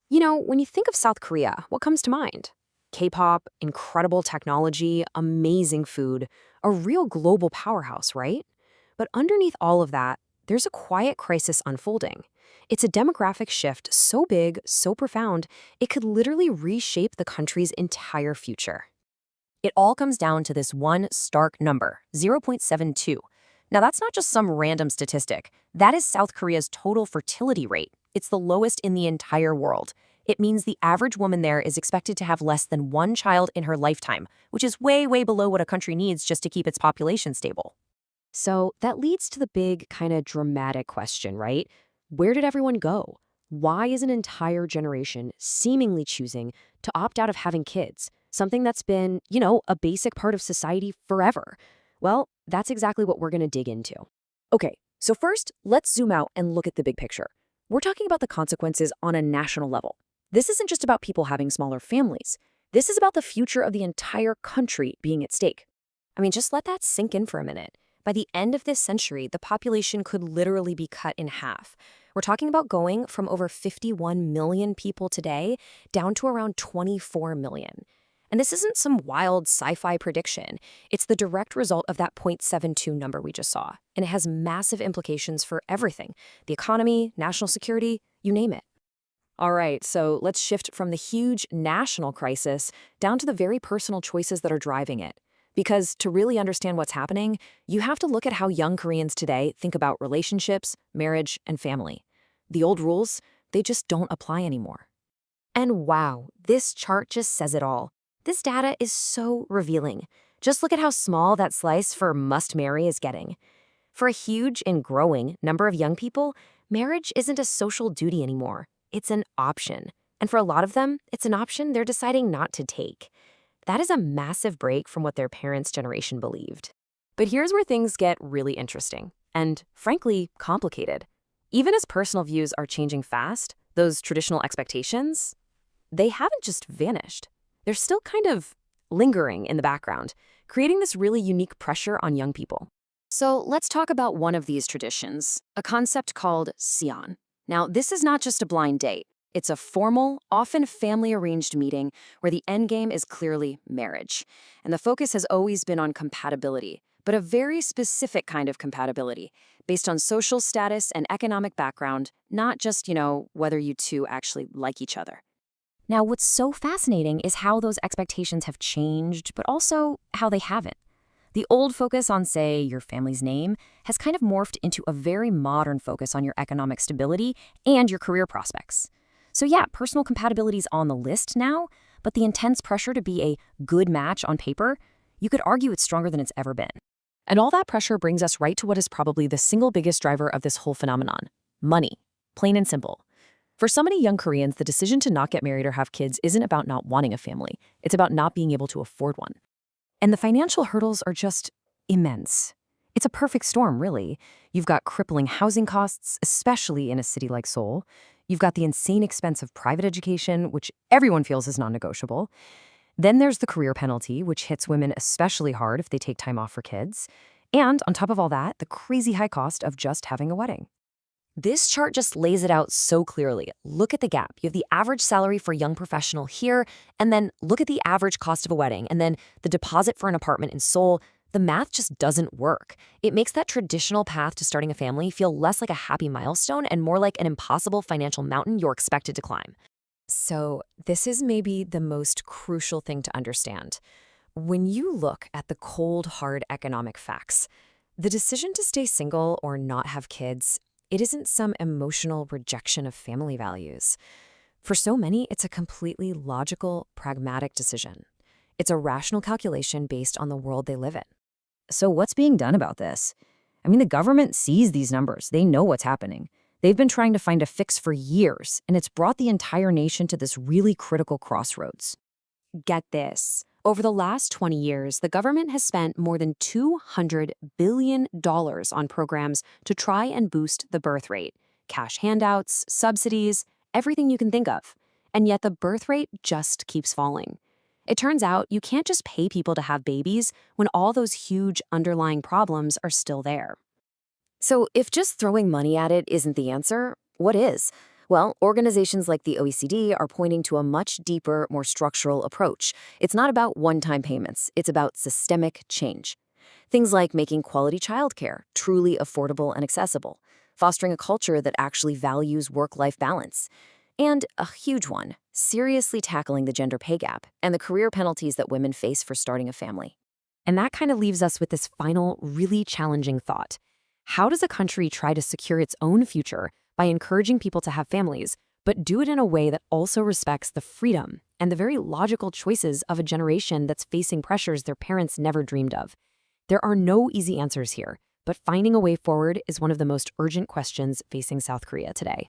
When you think of South Korea, what comes to mind? K-pop, incredible technology, amazing food, a real global powerhouse, right? But underneath all of that, there's a quiet crisis unfolding. It's a demographic shift so big, so profound, it could literally reshape the country's entire future. It all comes down to this one stark number, 0.72. Now, that's not just some random statistic. That is South Korea's total fertility rate. It's the lowest in the entire world. It means the average woman there is expected to have less than one child in her lifetime, which is way, way below what a country needs just to keep its population stable. So that leads to the big, kind of dramatic question, right? Where did everyone go? Why is an entire generation seemingly choosing to opt out of having kids? Something that's been, a basic part of society forever. Well, that's exactly what we're going to dig into. Okay, so first, let's zoom out and look at the big picture. We're talking about the consequences on a national level. This isn't just about people having smaller families. This is about the future of the entire country being at stake. I mean, just let that sink in for a minute. By the end of this century, the population could literally be cut in half. We're talking about going from over 51 million people today down to around 24 million. And this isn't some wild sci-fi prediction. It's the direct result of that 0.72 number we just saw. And it has massive implications for everything: the economy, national security, you name it. All right, so let's shift from the huge national crisis down to the very personal choices that are driving it. Because to really understand what's happening, you have to look at how young Koreans today think about relationships, marriage, and family. The old rules, they just don't apply anymore. And wow, this chart just says it all. This data is so revealing. Just look at how small that slice for must marry is getting. For a huge and growing number of young people, marriage isn't a social duty anymore. It's an option. And for a lot of them, it's an option they're deciding not to take. That is a massive break from what their parents' generation believed. But here's where things get really interesting and, frankly, complicated. Even as personal views are changing fast, those traditional expectations, they haven't just vanished. They're still kind of lingering in the background, creating this really unique pressure on young people. So let's talk about one of these traditions, a concept called Sion. Now, this is not just a blind date. It's a formal, often family-arranged meeting where the end game is clearly marriage. And the focus has always been on compatibility, but a very specific kind of compatibility, based on social status and economic background, not just, whether you two actually like each other. Now, what's so fascinating is how those expectations have changed, but also how they haven't. The old focus on, say, your family's name has kind of morphed into a very modern focus on your economic stability and your career prospects. So yeah, personal compatibility is on the list now, but the intense pressure to be a good match on paper, you could argue it's stronger than it's ever been. And all that pressure brings us right to what is probably the single biggest driver of this whole phenomenon: money. Plain and simple. For so many young Koreans, the decision to not get married or have kids isn't about not wanting a family. It's about not being able to afford one. And the financial hurdles are just immense. It's a perfect storm, really. You've got crippling housing costs, especially in a city like Seoul. You've got the insane expense of private education, which everyone feels is non-negotiable. Then there's the career penalty, which hits women especially hard if they take time off for kids. And on top of all that, the crazy high cost of just having a wedding. This chart just lays it out so clearly. Look at the gap. You have the average salary for a young professional here, and then look at the average cost of a wedding, and then the deposit for an apartment in Seoul. The math just doesn't work. It makes that traditional path to starting a family feel less like a happy milestone and more like an impossible financial mountain you're expected to climb. So this is maybe the most crucial thing to understand. When you look at the cold, hard economic facts, the decision to stay single or not have kids, it isn't some emotional rejection of family values. For so many, it's a completely logical, pragmatic decision. It's a rational calculation based on the world they live in. So what's being done about this? I mean, the government sees these numbers. They know what's happening. They've been trying to find a fix for years, and it's brought the entire nation to this really critical crossroads. Get this. Over the last 20 years, the government has spent more than $200 billion on programs to try and boost the birth rate. Cash handouts, subsidies, everything you can think of. And yet the birth rate just keeps falling. It turns out you can't just pay people to have babies when all those huge underlying problems are still there. So if just throwing money at it isn't the answer, what is? Well, organizations like the OECD are pointing to a much deeper, more structural approach. It's not about one-time payments, it's about systemic change. Things like making quality childcare truly affordable and accessible, fostering a culture that actually values work-life balance, and a huge one, seriously tackling the gender pay gap and the career penalties that women face for starting a family. And that kind of leaves us with this final, really challenging thought. How does a country try to secure its own future by encouraging people to have families, but do it in a way that also respects the freedom and the very logical choices of a generation that's facing pressures their parents never dreamed of? There are no easy answers here, but finding a way forward is one of the most urgent questions facing South Korea today.